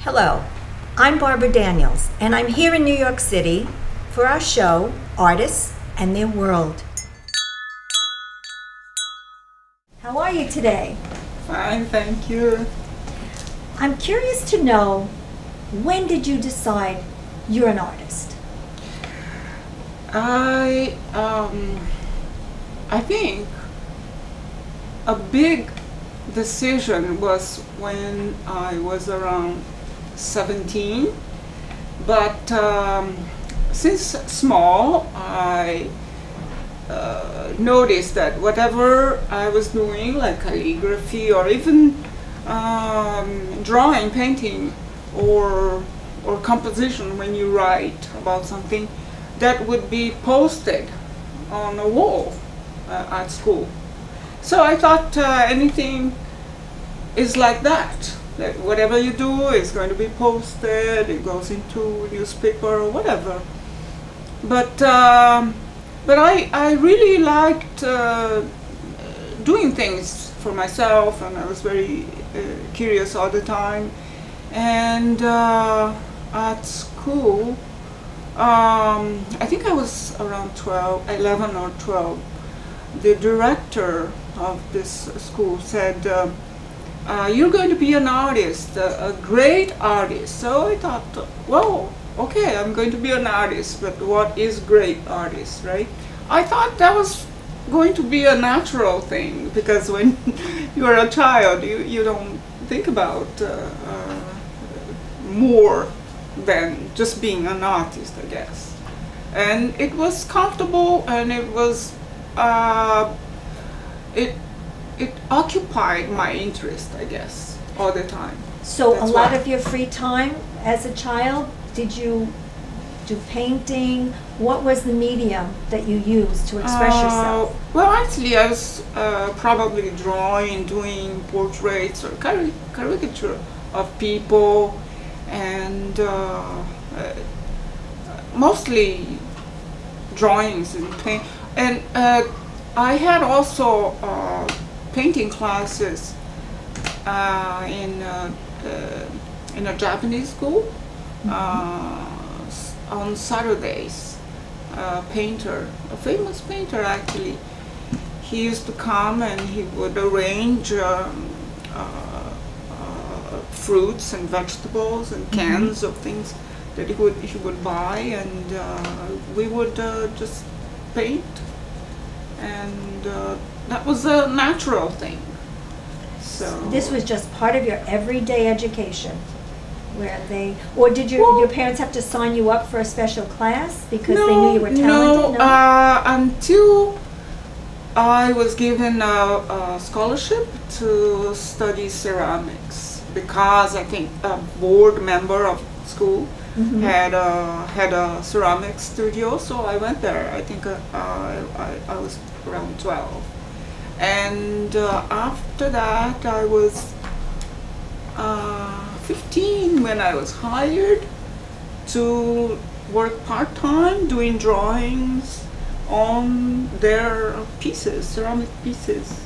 Hello, I'm Barbara Daniels, and I'm here in New York City for our show, Artists and Their World. How are you today? Fine, thank you. I'm curious to know, when did you decide you're an artist? I think a big decision was when I was around 17, but since small I noticed that whatever I was doing, like calligraphy or even drawing, painting, or composition, when you write about something, that would be posted on a wall at school. So I thought anything is like that whatever you do is going to be posted, it goes into a newspaper or whatever. But I really liked doing things for myself, and I was very curious all the time. And at school, I think I was around 11 or 12. The director of this school said, you're going to be an artist, a great artist. So I thought, well, okay, I'm going to be an artist, but what is great artist, right? I thought that was going to be a natural thing, because when you're a child, you don't think about more than just being an artist, I guess. And it was comfortable, and it was it occupied my interest, I guess, all the time. So that's a lot of your free time as a child, did you do painting? What was the medium that you used to express yourself? Well, actually, I was probably drawing, doing portraits or caricature of people, and mostly drawings and paint. And I had also painting classes in a Japanese school. On Saturdays, a painter, a famous painter actually, he used to come and he would arrange fruits and vegetables and cans of things that he would buy, and we would just paint, and that was a natural thing. So this was just part of your everyday education, where or did your parents have to sign you up for a special class because they knew you were talented? No, until I was given a scholarship to study ceramics, because I think a board member of school had a ceramics studio, so I went there. I think I was around 12, and after that I was 15 when I was hired to work part-time doing drawings on their pieces, ceramic pieces.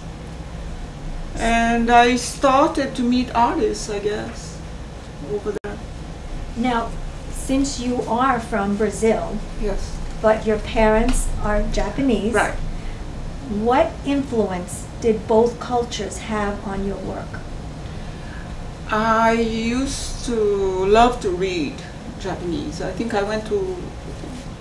And I started to meet artists, I guess, over there. Now, since you are from Brazil, yes, but your parents are Japanese, right, what influence did both cultures have on your work? I used to love to read Japanese. I think I went to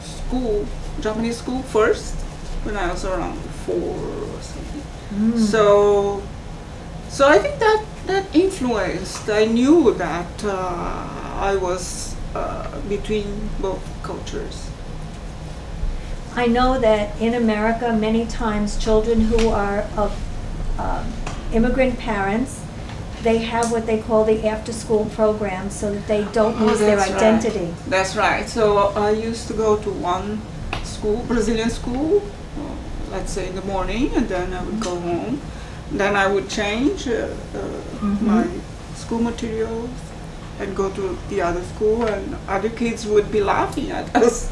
school, Japanese school first, when I was around 4 or something. So I think that influenced. I knew that I was between both cultures. I know that in America, many times children who are of immigrant parents, they have what they call the after-school program, so that they don't lose their identity. Right. That's right. So I used to go to one school, Brazilian school, let's say in the morning, and then I would go home. Then I would change my school materials and go to the other school, and other kids would be laughing at us.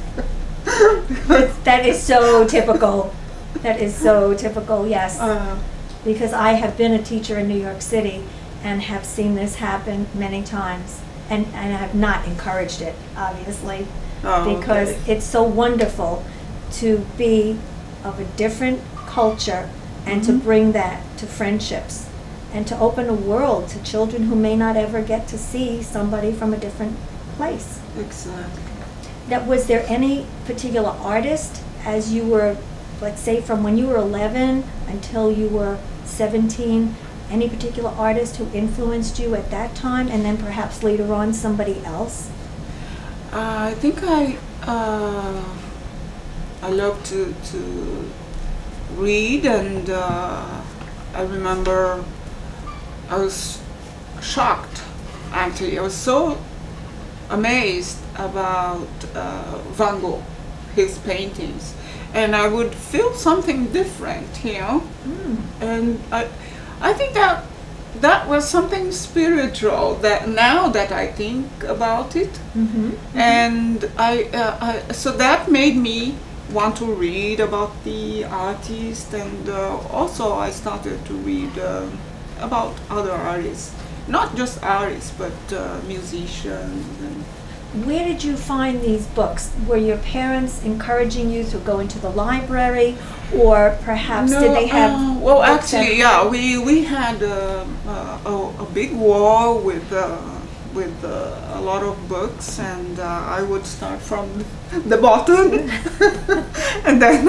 That is so typical. That is so typical, yes. Because I have been a teacher in New York City and have seen this happen many times. and I have not encouraged it, obviously, Oh, because okay. it's so wonderful to be of a different culture and to bring that to friendships and to open a world to children who may not ever get to see somebody from a different place. Exactly. Now, was there any particular artist as you were, let's say from when you were 11 until you were 17, any particular artist who influenced you at that time, and then perhaps later on somebody else? I think I love to read, and I remember I was shocked, actually. I was so amazed about Van Gogh, his paintings, and I would feel something different, you know. And I think that was something spiritual, that now that I think about it. And so that made me want to read about the artist, and also I started to read about other artists, not just artists, but musicians. And Where did you find these books? Were your parents encouraging you to go into the library, or perhaps did they have well, books at actually, yeah, we had a big wall with a lot of books, and I would start from the bottom, and then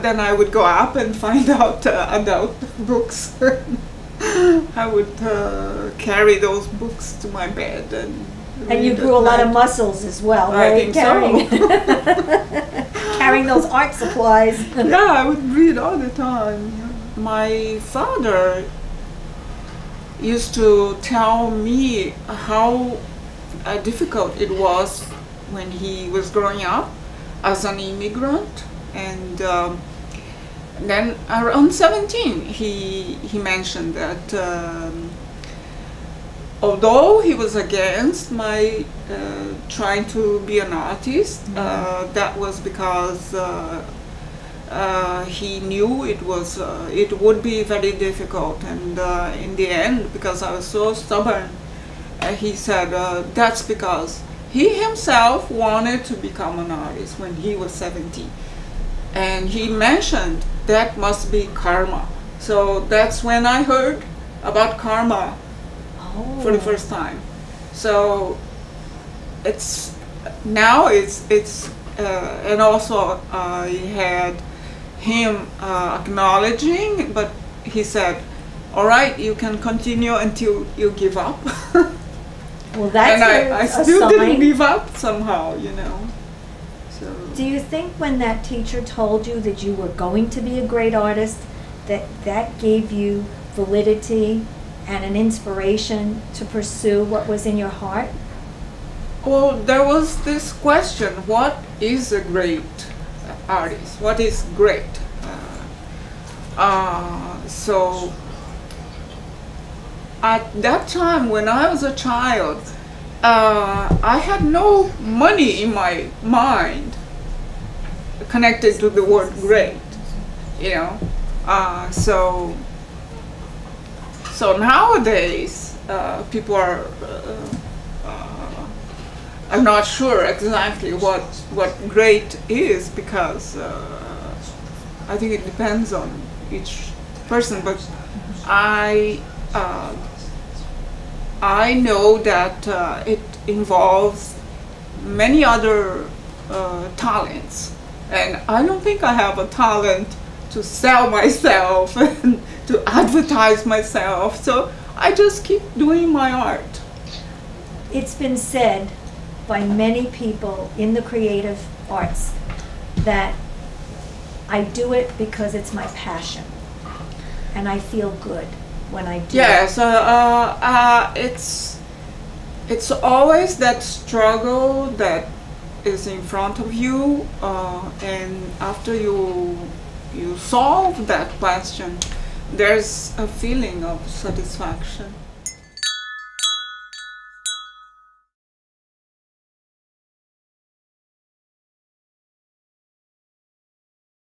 then I would go up and find out adult books. I would carry those books to my bed And you read grew a at lot of night. muscles as well, I right? think so. Carrying those art supplies. Yeah, I would read all the time. My father used to tell me how difficult it was when he was growing up as an immigrant, and then around 17 he mentioned that although he was against my trying to be an artist, that was because he knew it would be very difficult, and in the end, because I was so stubborn, he said that's because he himself wanted to become an artist when he was 17, and he mentioned that must be karma. So that's when I heard about karma for the first time. So it's and also I had him acknowledging, but he said, all right, you can continue until you give up. Well, that's and I a still sign. didn't give up somehow, you know. So Do you think when that teacher told you that you were going to be a great artist, that gave you validity and an inspiration to pursue what was in your heart? well, there was this question: what is a great artist? What is great? So at that time, when I was a child, I had no money in my mind connected to the word great, you know. So nowadays, people are not sure exactly what great is, because I think it depends on each person. But I know that it involves many other talents, and I don't think I have a talent to sell myself and to advertise myself. So I just keep doing my art. It's been said by many people in the creative arts that I do it because it's my passion, and I feel good when I do Yes, it. it's always that struggle that is in front of you, and after you solve that question, there's a feeling of satisfaction.